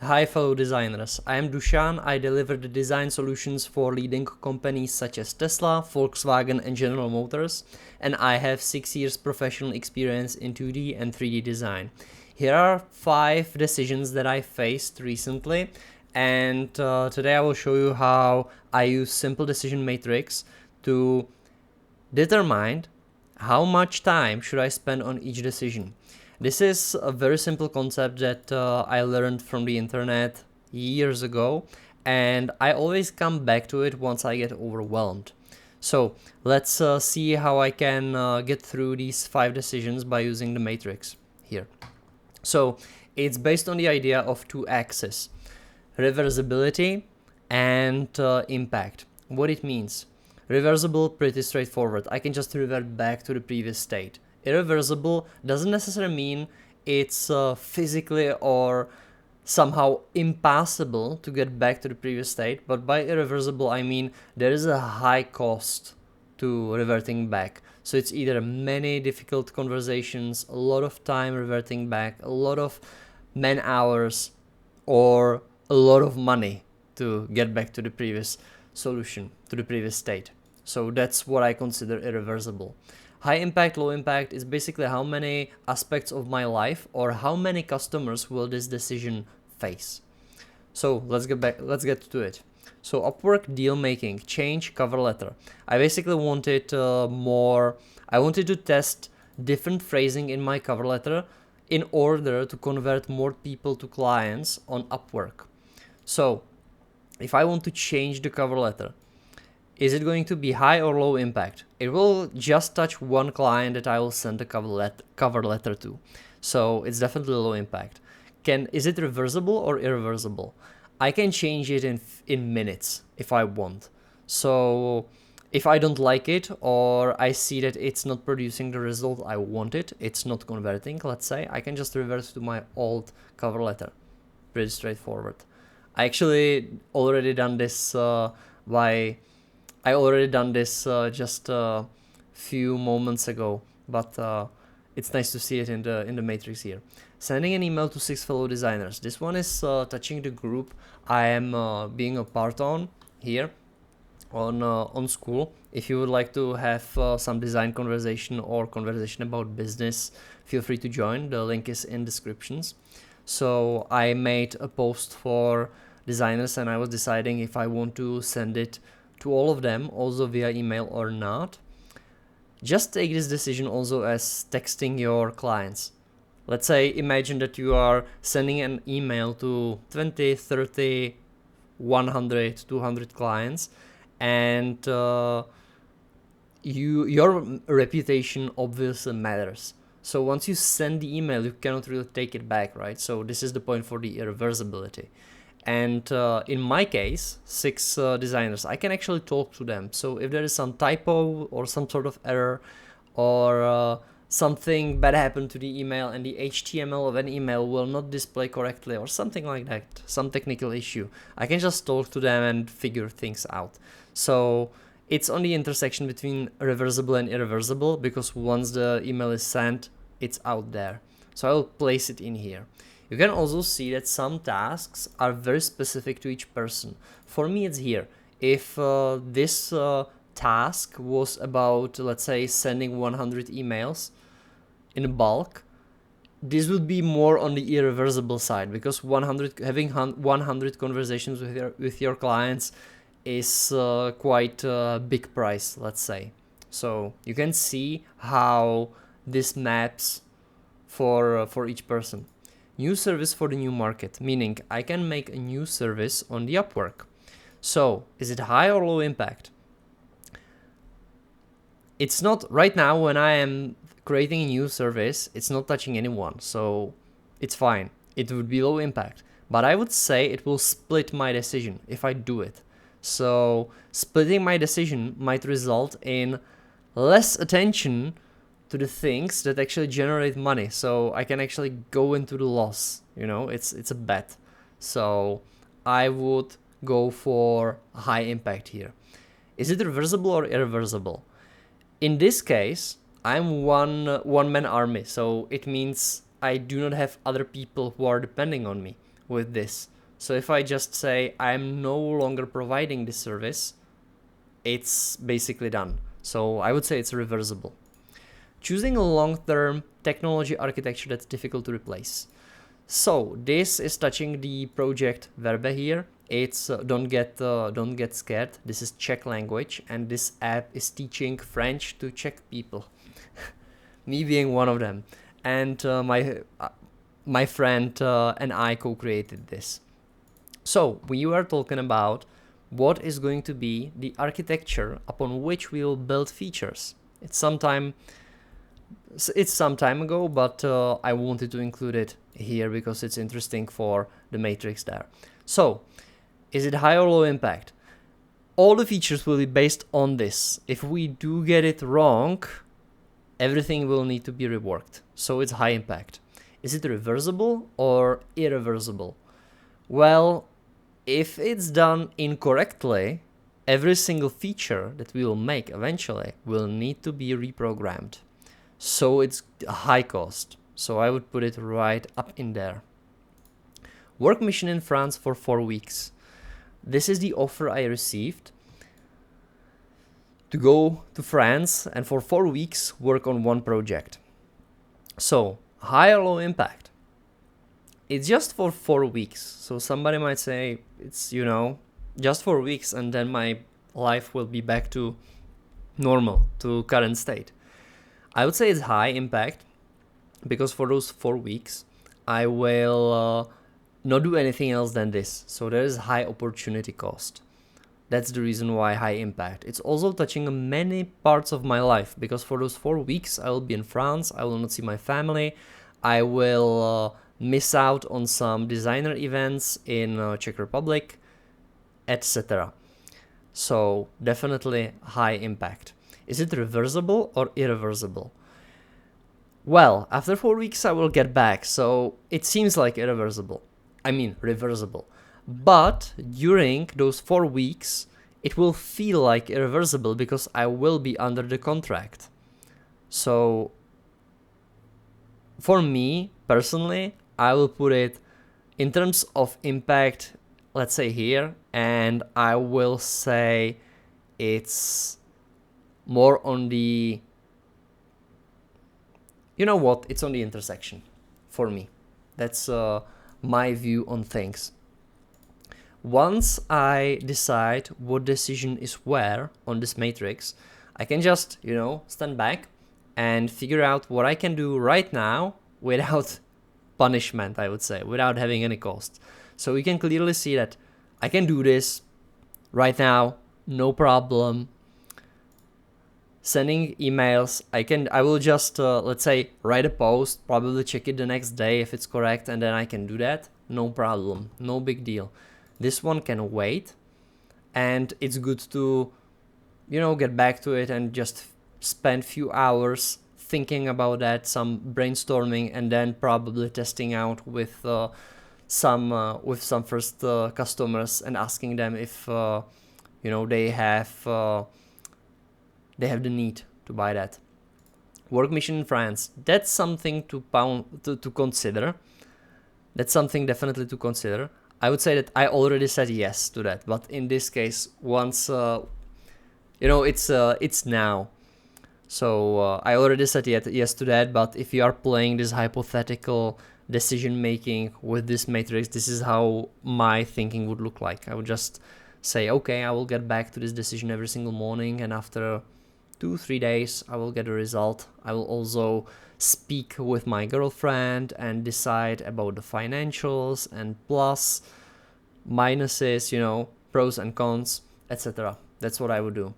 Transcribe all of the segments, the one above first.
Hi fellow designers, I am Dushan. I deliver the design solutions for leading companies such as Tesla, Volkswagen and General Motors, and I have 6 years professional experience in 2D and 3D design. Here are 5 decisions that I faced recently, and today I will show you how I use simple decision matrix to determine how much time should I spend on each decision. This is a very simple concept that I learned from the internet years ago, and I always come back to it once I get overwhelmed. So let's see how I can get through these 5 decisions by using the matrix here. So it's based on the idea of 2 axes: reversibility and impact. What it means: reversible, pretty straightforward. I can just revert back to the previous state. Irreversible doesn't necessarily mean it's physically or somehow impossible to get back to the previous state, but by irreversible I mean there is a high cost to reverting back. So it's either many difficult conversations, a lot of time reverting back, a lot of man hours, or a lot of money to get back to the previous solution, to the previous state. So that's what I consider irreversible. High impact, low impact is basically how many aspects of my life or how many customers will this decision face. So let's get to it. So Upwork deal making, change cover letter. I basically wanted I wanted to test different phrasing in my cover letter in order to convert more people to clients on Upwork. So if I want to change the cover letter, is it going to be high or low impact? It will just touch one client that I will send the cover letter to. So it's definitely low impact. Is it reversible or irreversible? I can change it in minutes if I want. So if I don't like it or I see that it's not producing the result I wanted, it's not converting, let's say, I can just revert to my old cover letter. Pretty straightforward. I actually already done this just a few moments ago, but it's nice to see it in the matrix here. Sending an email to 6 fellow designers. This one is touching the group I am being a part on here on school. If you would like to have some design conversation or conversation about business, feel free to join. The link is in descriptions. So I made a post for designers and I was deciding if I want to send it to all of them also via email or not. Just take this decision also as texting your clients. Let's say, imagine that you are sending an email to 20, 30, 100, 200 clients, and your reputation obviously matters. So once you send the email, you cannot really take it back, right? So this is the point for the irreversibility. And in my case, 6 designers, I can actually talk to them. So if there is some typo or some sort of error or something bad happened to the email and the HTML of an email will not display correctly or something like that, some technical issue, I can just talk to them and figure things out. So it's on the intersection between reversible and irreversible, because once the email is sent, it's out there. So I will place it in here. You can also see that some tasks are very specific to each person. For me, it's here. If this task was about, let's say, sending 100 emails in bulk, this would be more on the irreversible side, because having 100 conversations with your clients is quite a big price, let's say. So you can see how this maps for each person. New service for the new market, meaning I can make a new service on the Upwork. So is it high or low impact? It's not right now. When I am creating a new service, it's not touching anyone, so it's fine. It would be low impact, but I would say it will split my decision if I do it. So splitting my decision might result in less attention to the things that actually generate money, so I can actually go into the loss. It's a bet. So I would go for high impact here. Is it reversible or irreversible? In this case, I'm one man army, so it means I do not have other people who are depending on me. with this. So if I just say I'm no longer providing this service, it's basically done. So I would say it's reversible. Choosing a long-term technology architecture that's difficult to replace. So this is touching the project Verbe here. It's don't get scared. This is Czech language, and this app is teaching French to Czech people. Me being one of them, and my friend and I co-created this. So we were talking about what is going to be the architecture upon which we will build features. It's some time ago, but I wanted to include it here because it's interesting for the matrix there. So, is it high or low impact? All the features will be based on this. If we do get it wrong, everything will need to be reworked. So it's high impact. Is it reversible or irreversible? Well, if it's done incorrectly, every single feature that we will make eventually will need to be reprogrammed. So it's a high cost. So I would put it right up in there. Work mission in France for 4 weeks. This is the offer I received to go to France and for 4 weeks work on one project. So high or low impact? It's just for 4 weeks. So somebody might say it's, just 4 weeks and then my life will be back to normal, to current state. I would say it's high impact because for those 4 weeks, I will not do anything else than this. So there is high opportunity cost. That's the reason why high impact. It's also touching many parts of my life because for those 4 weeks, I will be in France. I will not see my family. I will miss out on some designer events in Czech Republic, etc. So definitely high impact. Is it reversible or irreversible? Well, after 4 weeks I will get back, so it seems like reversible. But during those 4 weeks, it will feel like irreversible because I will be under the contract. So for me, personally, I will put it in terms of impact, let's say here, and I will say it's more on the, it's on the intersection for me. That's my view on things. Once I decide what decision is where on this matrix, I can just, stand back and figure out what I can do right now without punishment, I would say, without having any cost. So we can clearly see that I can do this right now, no problem. Sending emails, I will just, let's say, write a post, probably check it the next day if it's correct, and then I can do that. No problem, no big deal. This one can wait, and it's good to, get back to it and just spend few hours thinking about that, some brainstorming, and then probably testing out with some first customers and asking them if they have the need to buy that. Work mission in France. That's something to consider. That's something definitely to consider. I would say that I already said yes to that, but in this case, once it's now. So I already said yes to that, but if you are playing this hypothetical decision making with this matrix, this is how my thinking would look like. I would just say, okay, I will get back to this decision every single morning, and after 2-3 days I will get a result. I will also speak with my girlfriend and decide about the financials and plus, minuses, pros and cons, etc. That's what I would do.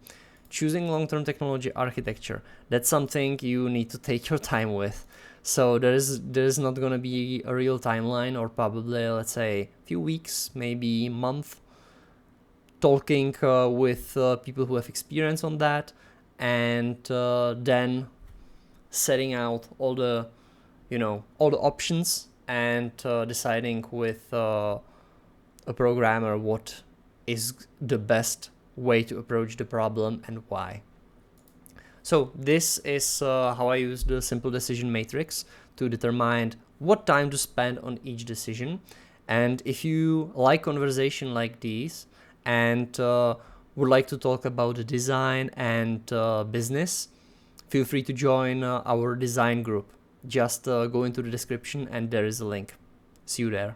Choosing long-term technology architecture. That's something you need to take your time with. So there is not going to be a real timeline, or probably, let's say, a few weeks, maybe a month, talking with people who have experience on that, and then setting out all the options and deciding with a programmer what is the best way to approach the problem and why. So this is how I use the simple decision matrix to determine what time to spend on each decision. And if you like conversation like these and would like to talk about the design and business, feel free to join our design group. Just go into the description and there is a link. See you there.